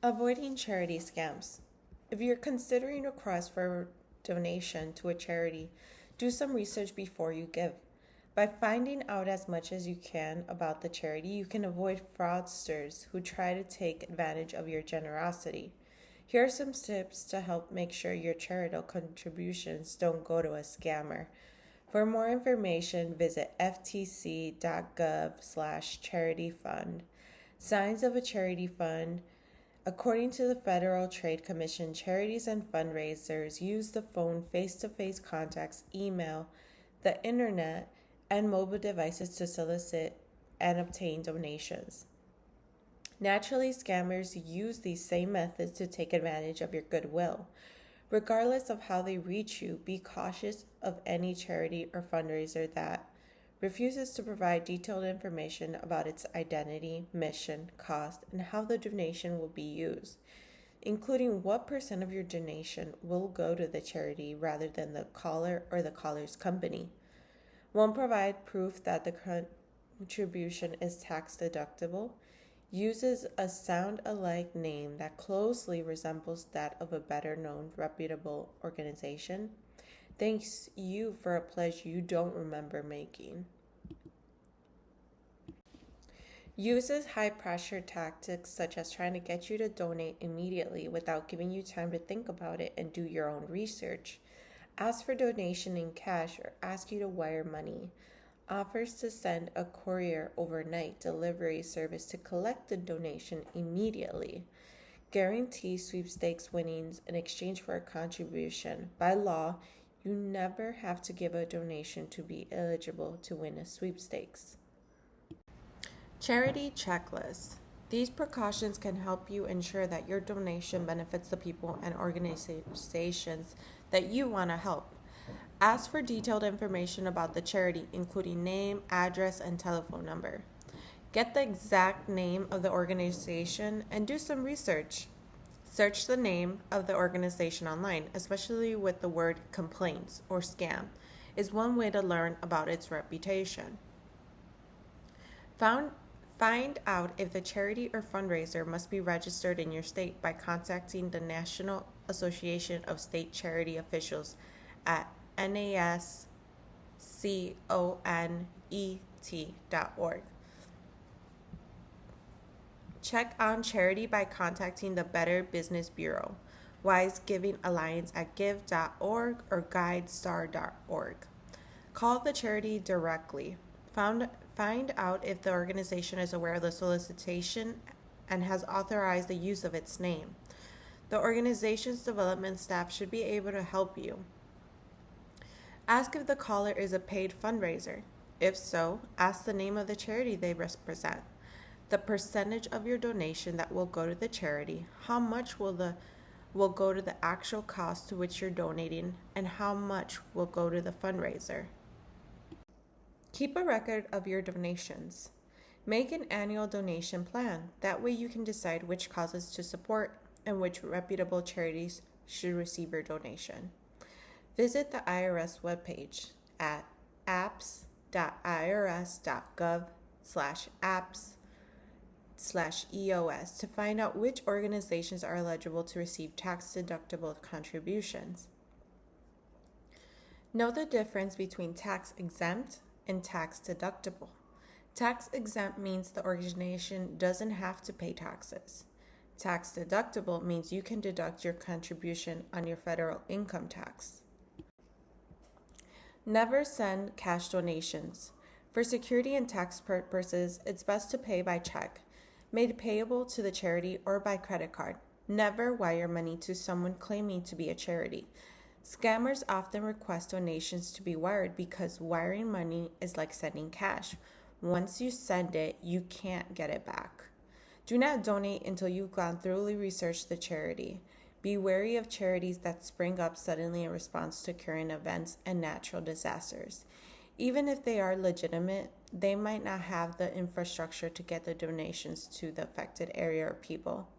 Avoiding charity scams. If you're considering a request for a donation to a charity, do some research before you give. By finding out as much as you can about the charity, you can avoid fraudsters who try to take advantage of your generosity. Here are some tips to help make sure your charitable contributions don't go to a scammer. For more information, visit ftc.gov/charityfund. Signs of a charity fund. According to the Federal Trade Commission, charities and fundraisers use the phone, face-to-face contacts, email, the internet, and mobile devices to solicit and obtain donations. Naturally, scammers use these same methods to take advantage of your goodwill. Regardless of how they reach you, be cautious of any charity or fundraiser that refuses to provide detailed information about its identity, mission, cost, and how the donation will be used, including what percent of your donation will go to the charity rather than the caller or the caller's company. Won't provide proof that the contribution is tax deductible, uses a sound-alike name that closely resembles that of a better-known, reputable organization, thanks you for a pledge you don't remember making. Uses high-pressure tactics such as trying to get you to donate immediately without giving you time to think about it and do your own research. Ask for donation in cash or ask you to wire money. Offers to send a courier overnight delivery service to collect the donation immediately. Guarantee sweepstakes winnings in exchange for a contribution. By law, you never have to give a donation to be eligible to win a sweepstakes. Charity checklist. These precautions can help you ensure that your donation benefits the people and organizations that you want to help. Ask for detailed information about the charity, including name, address, and telephone number. Get the exact name of the organization and do some research. Search the name of the organization online, especially with the word complaints or scam, is one way to learn about its reputation. Find out if the charity or fundraiser must be registered in your state by contacting the National Association of State Charity Officials at nasconet.org. Check on charity by contacting the Better Business Bureau, Wise Giving Alliance at give.org or guidestar.org. Call the charity directly. Find out if the organization is aware of the solicitation and has authorized the use of its name. The organization's development staff should be able to help you. Ask if the caller is a paid fundraiser. If so, ask the name of the charity they represent, the percentage of your donation that will go to the charity, how much will go to the actual cost to which you're donating, and how much will go to the fundraiser. Keep a record of your donations. Make an annual donation plan. That way you can decide which causes to support and which reputable charities should receive your donation. Visit the IRS webpage at apps.irs.gov/apps/EOS to find out which organizations are eligible to receive tax-deductible contributions. Know the difference between tax-exempt and tax-deductible. Tax-exempt means the organization doesn't have to pay taxes. Tax-deductible means you can deduct your contribution on your federal income tax. Never send cash donations. For security and tax purposes, it's best to pay by check, made payable to the charity or by credit card. Never wire money to someone claiming to be a charity. Scammers often request donations to be wired because wiring money is like sending cash. Once you send it, you can't get it back. Do not donate until you've gone thoroughly researched the charity. Be wary of charities that spring up suddenly in response to current events and natural disasters. Even if they are legitimate, they might not have the infrastructure to get the donations to the affected area or people.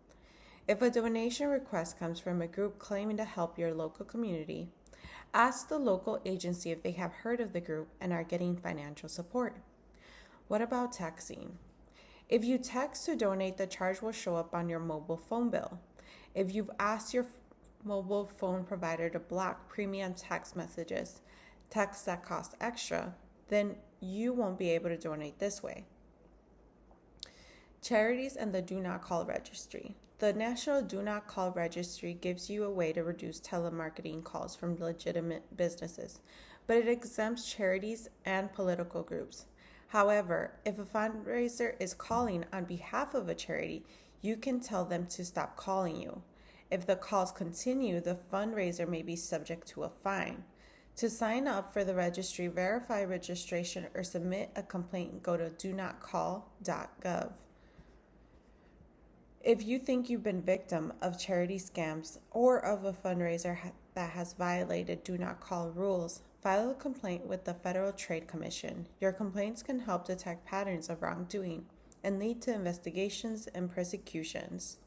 If a donation request comes from a group claiming to help your local community, ask the local agency if they have heard of the group and are getting financial support. What about texting? If you text to donate, the charge will show up on your mobile phone bill. If you've asked your mobile phone provider to block premium text messages, texts that cost extra, then you won't be able to donate this way. Charities and the Do Not Call Registry. The National Do Not Call Registry gives you a way to reduce telemarketing calls from legitimate businesses, but it exempts charities and political groups. However, if a fundraiser is calling on behalf of a charity, you can tell them to stop calling you. If the calls continue, the fundraiser may be subject to a fine. To sign up for the registry, verify registration, or submit a complaint, go to donotcall.gov. If you think you've been victim of charity scams or of a fundraiser that has violated Do Not Call rules, file a complaint with the Federal Trade Commission. Your complaints can help detect patterns of wrongdoing and lead to investigations and prosecutions.